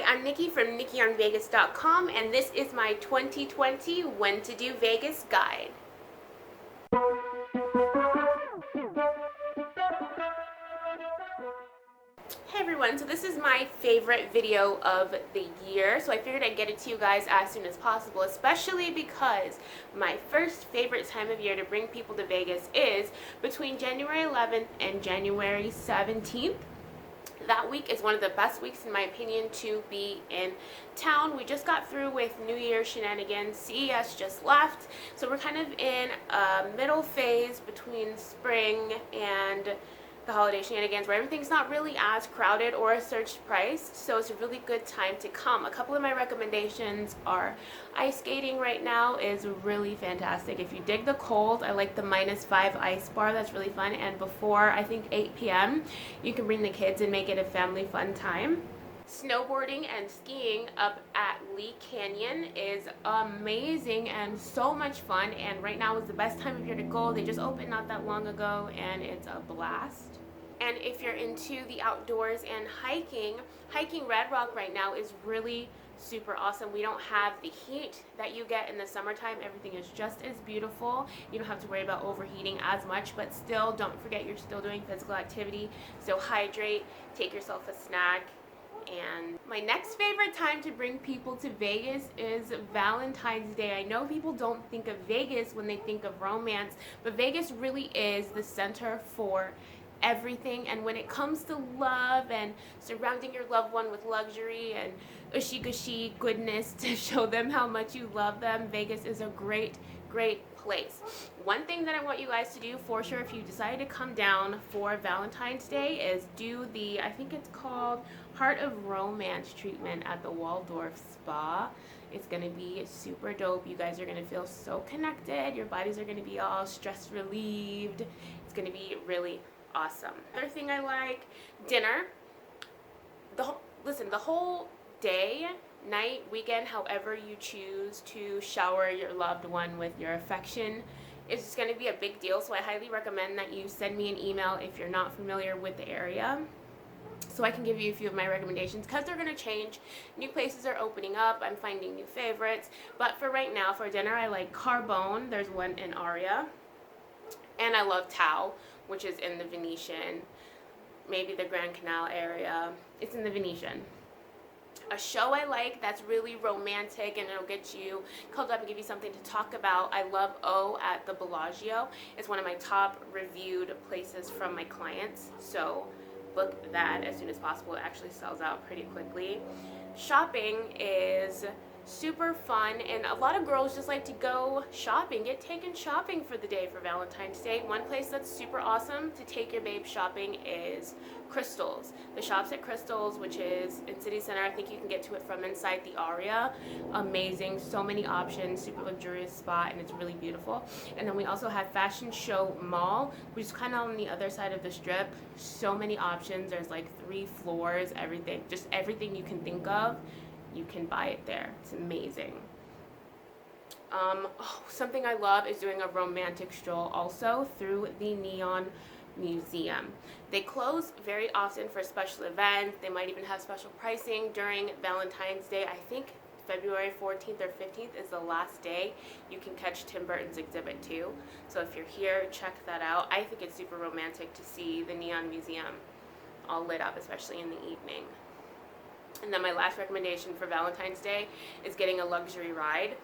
I'm Nikki from NikkiOnVegas.com, and this is my 2020 When to Do Vegas guide. Hey everyone, so this is my favorite video of the year, so I figured I'd get it to you guys as soon as possible, especially because my first favorite time of year to bring people to Vegas is between January 11th and January 17th. That week is one of the best weeks in my opinion to be in town. We just got through with New Year's shenanigans. CES just left, so we're kind of in a middle phase between spring and the holiday shenanigans where everything's not really as crowded or surged priced, so it's a really good time to come. A couple of my recommendations are ice skating right now is really fantastic. If you dig the cold, I like the -5 ice bar, that's really fun, and before I think 8 p.m. you can bring the kids and make it a family fun time. Snowboarding and skiing up at Lee Canyon is amazing and so much fun, and right now is the best time of year to go. They just opened not that long ago and it's a blast. And if you're into the outdoors and hiking Red Rock right now is really super awesome. We don't have the heat that you get in the summertime. Everything is just as beautiful. You don't have to worry about overheating as much, but still don't forget you're still doing physical activity, so hydrate, take yourself a snack. And my next favorite time to bring people to Vegas is Valentine's Day. I know people don't think of Vegas when they think of romance, but Vegas really is the center for everything. And when it comes to love and surrounding your loved one with luxury and ushy-gushy goodness to show them how much you love them, Vegas is a great place. One thing that I want you guys to do for sure if you decide to come down for Valentine's Day is do the, I think it's called Heart of Romance treatment at the Waldorf Spa. It's going to be super dope. You guys are going to feel so connected. Your bodies are going to be all stress relieved. It's going to be really awesome. Other thing I like, dinner. The whole day, night, weekend, however you choose to shower your loved one with your affection, it's going to be a big deal. So I highly recommend that you send me an email if you're not familiar with the area, so I can give you a few of my recommendations, because they're going to change. New places are opening up. I'm finding new favorites. But for right now, for dinner, I like Carbone. There's one in Aria. And I love Tao, which is in the Venetian. Maybe the Grand Canal area. It's in the Venetian. A show I like that's really romantic and it'll get you called up and give you something to talk about. I love O at the Bellagio. It's one of my top reviewed places from my clients. So book that as soon as possible. It actually sells out pretty quickly. Shopping is super fun, and a lot of girls just like to go shopping, get taken shopping for the day for Valentine's Day. One place that's super awesome to take your babe shopping is Crystals. The Shops at Crystals, which is in City Center. I think you can get to it from inside the Aria. Amazing, so many options, super luxurious spot, and it's really beautiful. And then we also have Fashion Show Mall, which is kind of on the other side of the strip. So many options. There's like 3 floors, everything, just everything you can think of, you can buy it there. It's amazing. Something I love is doing a romantic stroll also through the Neon Museum. They close very often for special events. They might even have special pricing during Valentine's Day. I think February 14th or 15th is the last day you can catch Tim Burton's Exhibit 2. So if you're here, check that out. I think it's super romantic to see the Neon Museum all lit up, especially in the evening. And then my last recommendation for Valentine's Day is getting a luxury ride.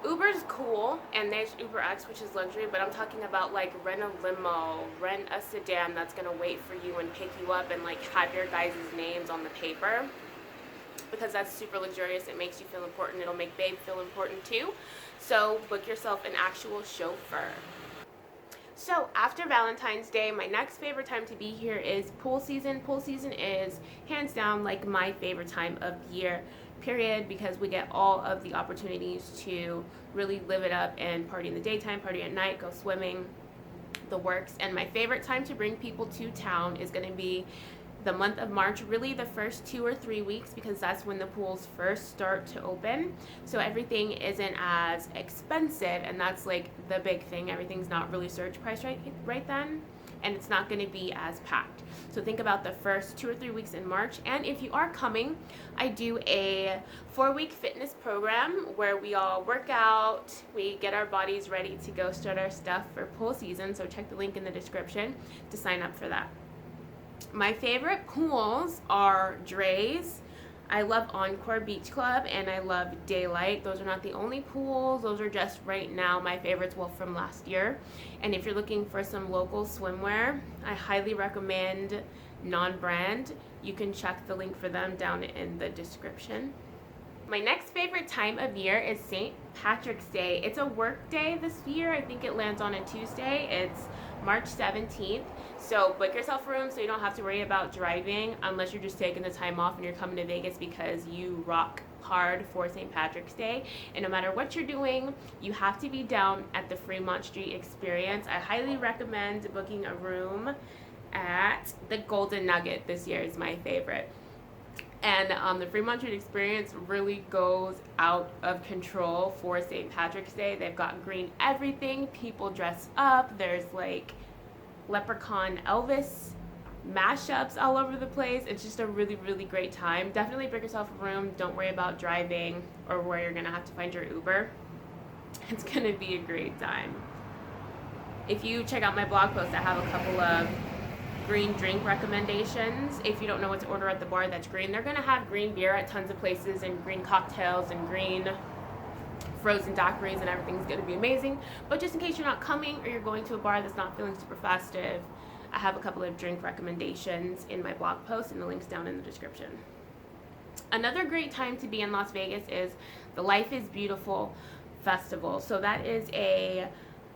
Uber's cool, and there's UberX, which is luxury, but I'm talking about like rent a limo, rent a sedan that's gonna wait for you and pick you up and like have your guys' names on the paper, because that's super luxurious. It makes you feel important. It'll make babe feel important too. So book yourself an actual chauffeur. So after Valentine's Day, my next favorite time to be here is pool season. Pool season is hands down like my favorite time of year, period, because we get all of the opportunities to really live it up and party in the daytime, party at night, go swimming, the works. And my favorite time to bring people to town is going to be the month of March, really the first 2 or 3 weeks, because that's when the pools first start to open. So everything isn't as expensive, and that's like the big thing. Everything's not really surge price right then. and it's not going to be as packed. So think about the first 2 or 3 weeks in March. And if you are coming, I do a 4-week fitness program where we all work out, we get our bodies ready to go start our stuff for pool season. So check the link in the description to sign up for that. My favorite pools are Dre's. I love Encore Beach Club, and I love Daylight. Those are not the only pools. Those are just right now my favorites, well, from last year. And if you're looking for some local swimwear, I highly recommend Non-Brand. You can check the link for them down in the description. My next favorite time of year is St. Patrick's Day. It's a work day this year. I think it lands on a Tuesday. It's March 17th. So book yourself a room so you don't have to worry about driving unless you're just taking the time off and you're coming to Vegas because you rock hard for St. Patrick's Day. And no matter what you're doing, you have to be down at the Fremont Street Experience. I highly recommend booking a room at the Golden Nugget. This year is my favorite. And the Fremont Street Experience really goes out of control for St. Patrick's Day. They've got green everything. People dress up. There's like Leprechaun Elvis mashups all over the place. It's just a really, really great time. Definitely book yourself a room. Don't worry about driving or where you're going to have to find your Uber. It's going to be a great time. If you check out my blog post, I have a couple of green drink recommendations. If you don't know what to order at the bar that's green, they're going to have green beer at tons of places and green cocktails and green frozen daiquiris, and everything's going to be amazing. But just in case you're not coming or you're going to a bar that's not feeling super festive, I have a couple of drink recommendations in my blog post, and the link's down in the description. Another great time to be in Las Vegas is the Life is Beautiful Festival. So that is a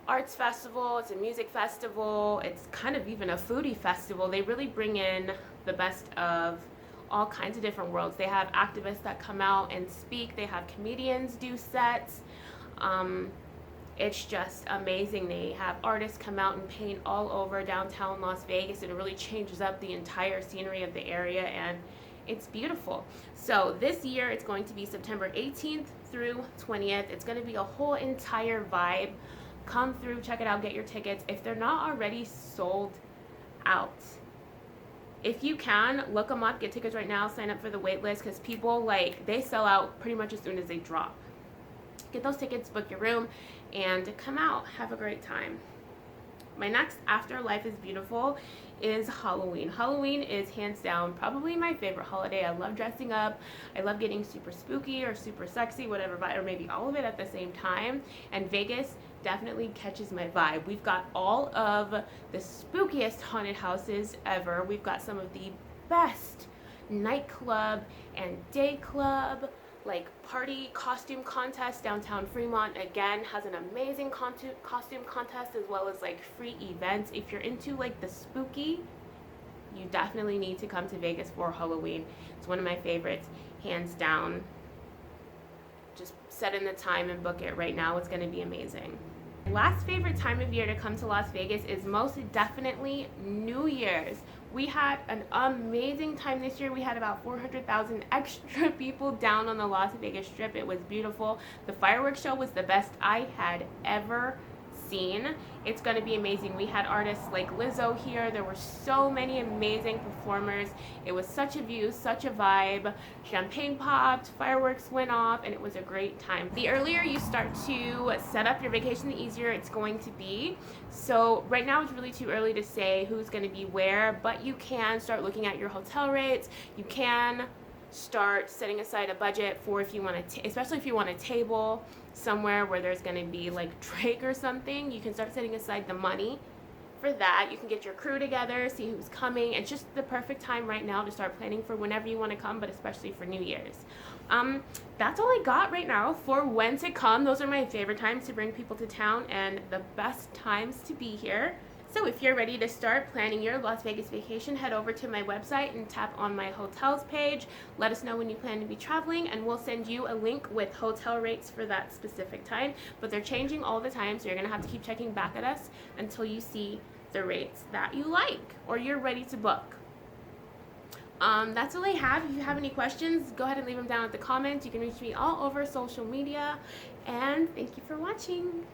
arts festival, it's a music festival, it's kind of even a foodie festival. They really bring in the best of all kinds of different worlds. They have activists that come out and speak, they have comedians do sets. It's just amazing. They have artists come out and paint all over downtown Las Vegas, and it really changes up the entire scenery of the area, and it's beautiful. So this year it's going to be September 18th through 20th. It's going to be a whole entire vibe. Come through, check it out, get your tickets if they're not already sold out. If you can, look them up, get tickets right now, sign up for the wait list, because people, like, they sell out pretty much as soon as they drop. Get those tickets, book your room, and come out, have a great time. My next after Life is Beautiful is Halloween. Halloween is hands down probably my favorite holiday. I love dressing up. I love getting super spooky or super sexy, whatever, or maybe all of it at the same time. And Vegas definitely catches my vibe. We've got all of the spookiest haunted houses ever. We've got some of the best nightclub and day club, like party costume contest. Downtown Fremont again has an amazing costume contest, as well as like free events. If you're into like the spooky, you definitely need to come to Vegas for Halloween. It's one of my favorites, hands down. Just set in the time and book it right now. It's going to be amazing. Last favorite time of year to come to Las Vegas is most definitely New Year's. We had an amazing time this year. We had about 400,000 extra people down on the Las Vegas Strip. It was beautiful. The fireworks show was the best I had ever seen. It's going to be amazing. We had artists like Lizzo here. There were so many amazing performers. It was such a view, such a vibe. Champagne popped, fireworks went off, and it was a great time. The earlier you start to set up your vacation, the easier it's going to be. So right now it's really too early to say who's going to be where, but you can start looking at your hotel rates. You can start setting aside a budget for if you want to, especially if you want a table somewhere where there's going to be like Drake or something. You can start setting aside the money for that. You can get your crew together, see who's coming. It's just the perfect time right now to start planning for whenever you want to come, but especially for New Year's. That's all I got right now for when to come. Those are my favorite times to bring people to town and the best times to be here. So if you're ready to start planning your Las Vegas vacation, head over to my website and tap on my hotels page. Let us know when you plan to be traveling, and we'll send you a link with hotel rates for that specific time. But they're changing all the time, so you're going to have to keep checking back at us until you see the rates that you like or you're ready to book. That's all I have. If you have any questions, go ahead and leave them down in the comments. You can reach me all over social media, and thank you for watching.